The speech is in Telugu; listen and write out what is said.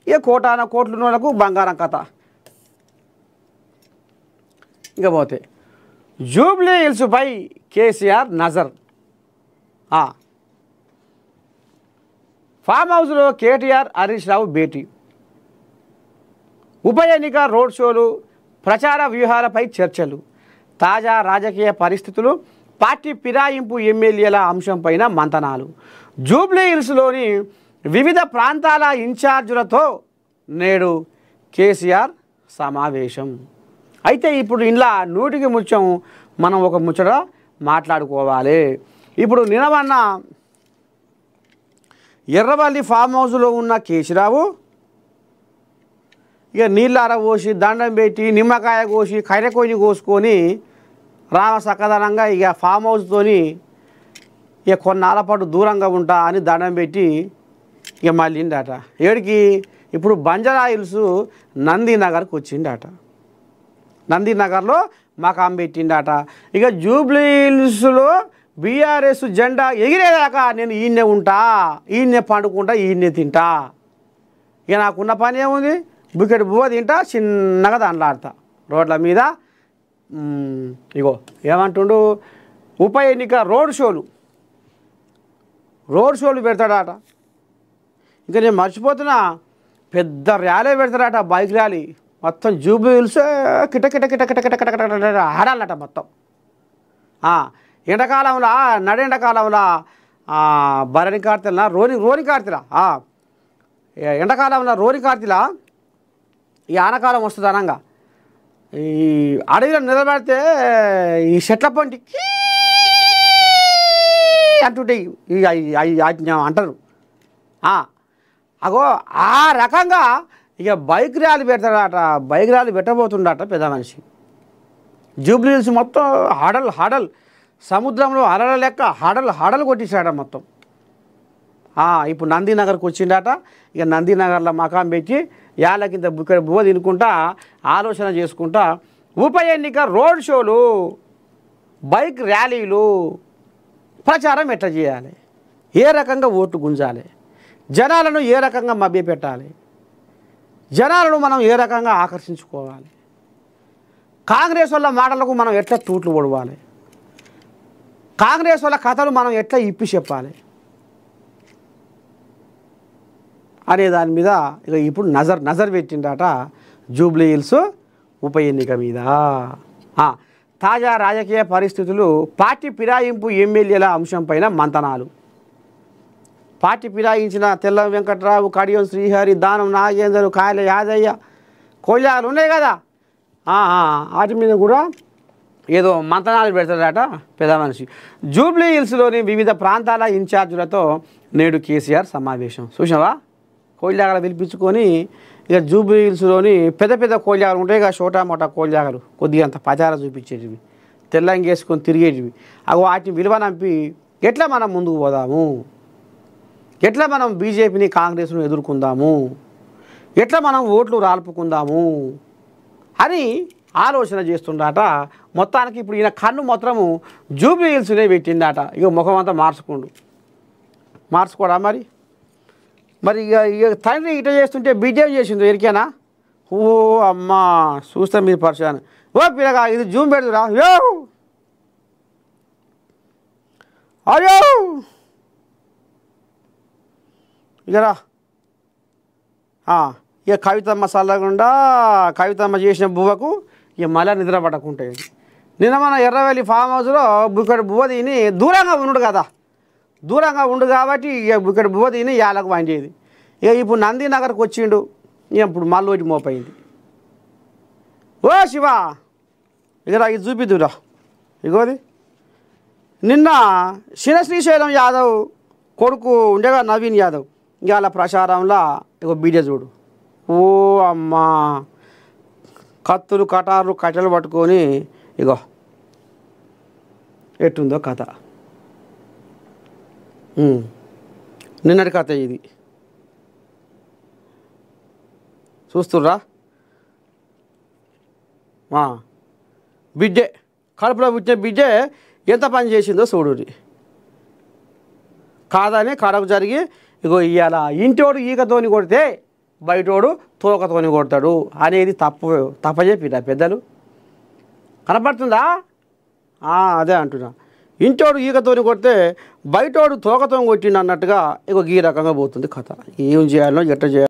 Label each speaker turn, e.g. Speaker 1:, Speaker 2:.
Speaker 1: ఇక కోటాన కోట్ల వాళ్ళకు బంగారం కథ. ఇక పోతే జూబ్లీ హిల్స్పై కేసీఆర్ నజర్. ఫామ్ హౌస్లో కేటీఆర్ హరీష్ రావు భేటీ. ఉప ఎన్నిక రోడ్ షోలు, ప్రచార వ్యూహాలపై చర్చలు, తాజా రాజకీయ పరిస్థితులు, పార్టీ ఫిరాయింపు ఎమ్మెల్యేల అంశంపైన మంతనాలు. జూబ్లీ హిల్స్లోని వివిధ ప్రాంతాల ఇన్ఛార్జులతో నేడు కేసీఆర్ సమావేశం. అయితే ఇప్పుడు ఇలా నూటికి ముచ్చం మనం ఒక ముచ్చట మాట్లాడుకోవాలి. ఇప్పుడు నిన్నమన్న ఎర్రవల్లి ఫామ్ హౌస్లో ఉన్న కేసీరావు ఇక నీళ్ళార పోసి దండం పెట్టి నిమ్మకాయ కోసి కైరకొని కోసుకొని రామ సక్కదనంగా ఇక ఫామ్ హౌస్తోని ఇక కొన్నాళ్ళ పాటు దూరంగా ఉంటా అని దండం పెట్టి ఇక మళ్ళీ ఇండట ఏడికి ఇప్పుడు బంజారా హిల్స్ నందీనగర్కి వచ్చిండట. నందీనగర్లో మకాం పెట్టిండట. ఇక జూబ్లీ హిల్స్లో బీఆర్ఎస్ జెండా ఎగిరేదాకా నేను ఈయన్నే ఉంటా, ఈయన్నే పండుకుంటా, ఈయన్నే తింటా. ఇక నాకున్న పని ఏముంది, బుకెట్ బువ్వ తింటా, చిన్నగా దండలాడతా రోడ్ల మీద. ఇగో ఏమంటుండు, ఉప ఎన్నిక రోడ్ షోలు పెడతాడట. ఇంకా నేను మర్చిపోతున్నా, పెద్ద ర్యాలీ పెడతాడట, బైక్ ర్యాలీ. మొత్తం జూబ్లీ హిల్స్ కిట కిట కిట కిట కిట కిట కిట ఆడాలట మొత్తం. ఎండాకాలంలో నడెండాకాలంలో భరణి కార్తెల రోని కార్తెల ఎండాకాలంలో రోని కార్తెల ఈ ఆనకాలం వస్తుంది అనంగా ఈ అడవిలో నిలబడితే ఈ చెట్ల పంటి అంటుంటాయి అంటారు. అగో ఆ రకంగా ఇక బైక్ ర్యాలీ పెడతాడట. బైక్ ర్యాలీ పెట్టబోతుండట పెద్ద మనిషి. జూబ్లీ హిల్స్ మొత్తం హడల్ సముద్రంలో అలల లెక్క హడలు కొట్టేశాడ మొత్తం. ఇప్పుడు నందీనగర్కి వచ్చిండట. ఇక నందీనగర్లో మకాం పెట్టి యాళ్ళ కింద బువ్వ తినుకుంటా ఆలోచన చేసుకుంటా ఉప ఎన్నిక రోడ్ షోలు, బైక్ ర్యాలీలు, ప్రచారం ఎట్లా చేయాలి, ఏ రకంగా ఓటు గుంజాలి, జనాలను ఏ రకంగా మభ్యపెట్టాలి, జనాలను మనం ఏ రకంగా ఆకర్షించుకోవాలి, కాంగ్రెస్ వాళ్ళ మాటలకు మనం ఎట్లా తూట్లు పొడవాలి, కాంగ్రెస్ వాళ్ళ కథలు మనం ఎట్లా ఇప్పి చెప్పాలి అనే దాని మీద ఇక ఇప్పుడు నజర్ పెట్టిండట జూబ్లీ హిల్స్ ఉప ఎన్నిక మీద. తాజా రాజకీయ పరిస్థితులు, పార్టీ ఫిరాయింపు ఎమ్మెల్యేల అంశంపైన మంతనాలు. పార్టీ ఫిరాయించిన తెల్ల వెంకట్రావు, కడియం శ్రీహరి, దానం నాగేందర్, కాయల యాదయ్య, కోళ్ళాలు ఉన్నాయి కదా, వాటి మీద కూడా ఏదో మంతనాలు పెడతాడట పెద్ద మనిషి. జూబ్లీ హిల్స్లోని వివిధ ప్రాంతాల ఇన్ఛార్జులతో నేడు కేసీఆర్ సమావేశం. చూసినావా, కోళ్ళాగలు పిలిపించుకొని ఇక జూబ్లీ హిల్స్లోని పెద్ద పెద్ద కోళ్ళాగలు ఉంటాయి కదా, చోటా మోటా కోళ్ళాగలు, కొద్దిగా అంత పచార చూపించేటివి, తెల్లంగి వేసుకొని తిరిగేటివి. అవి వాటిని విలువనంపి ఎట్లా మనం ముందుకు పోదాము, ఎట్లా మనం బీజేపీని కాంగ్రెస్ను ఎదుర్కొందాము, ఎట్లా మనం ఓట్లు రాల్పుకుందాము అని ఆలోచన చేస్తుండట. మొత్తానికి ఇప్పుడు ఈయన కన్ను మొత్తము జూబ్లీ హిల్స్నే పెట్టిండట. ఇక ముఖం అంతా మార్చుకోడా మరి ఇక తండ్రి ఇట చేస్తుంటే బిడ్డేం చేసిందో ఎరికేనా? ఓ అమ్మా చూస్తే మీరు పరిచయాన్ని ఓ పిల్లగా ఇది జూమ్ పెడుతురా అయ్యో ఇకరా. ఇక కవితమ్మ చల్లకుండా కవితమ్మ చేసిన బువ్వకు ఇక మళ్ళీ నిద్ర పట్టకుంటాయి. నిన్న మన ఎర్రవెల్లి ఫామ్ హౌస్లో బుక్కడి బువ్వ తిని దూరంగా ఉండు కదా, దూరంగా ఉండు కాబట్టి ఇక బుక్కడి బువ్వ తిని యాలకు వండేది. ఇక ఇప్పుడు నందీనగర్కి వచ్చిండు, ఇక ఇప్పుడు మళ్ళీ ఒకటి మోపైంది. ఓ శివ ఇకరా ఇది చూపిద్దురా. ఇగోది నిన్న శ్రీశైలం యాదవ్ కొడుకు ఉండేగా నవీన్ యాదవ్, ఇవాళ ప్రచారంలో ఇగో బీడే చూడు. ఓ అమ్మా కత్తులు కటార్లు కట్టెలు పట్టుకొని ఇగో ఎట్టుందో కథ. నిన్నటి కథ ఇది చూస్తుర్రా. బిడ్డే కడుపులో పుట్టిన బిడ్డే ఎంత పని చేసిందో చూడురి. కాదని కడకు జరిగి ఇగో ఇవాళ ఇంటోడు ఈకతోని కొడితే బయటోడు తోకతోని కొడతాడు అనేది తప్ప చెప్పిరా పెద్దలు. కనపడుతుందా? అదే అంటున్నా. ఇంటోడు ఈకతోని కొడితే బయటోడు తోకతో కొట్టిండు అన్నట్టుగా ఇగో ఈ రకంగా పోతుంది కథ. ఏం చేయాలో ఎట్ట చేయాలి.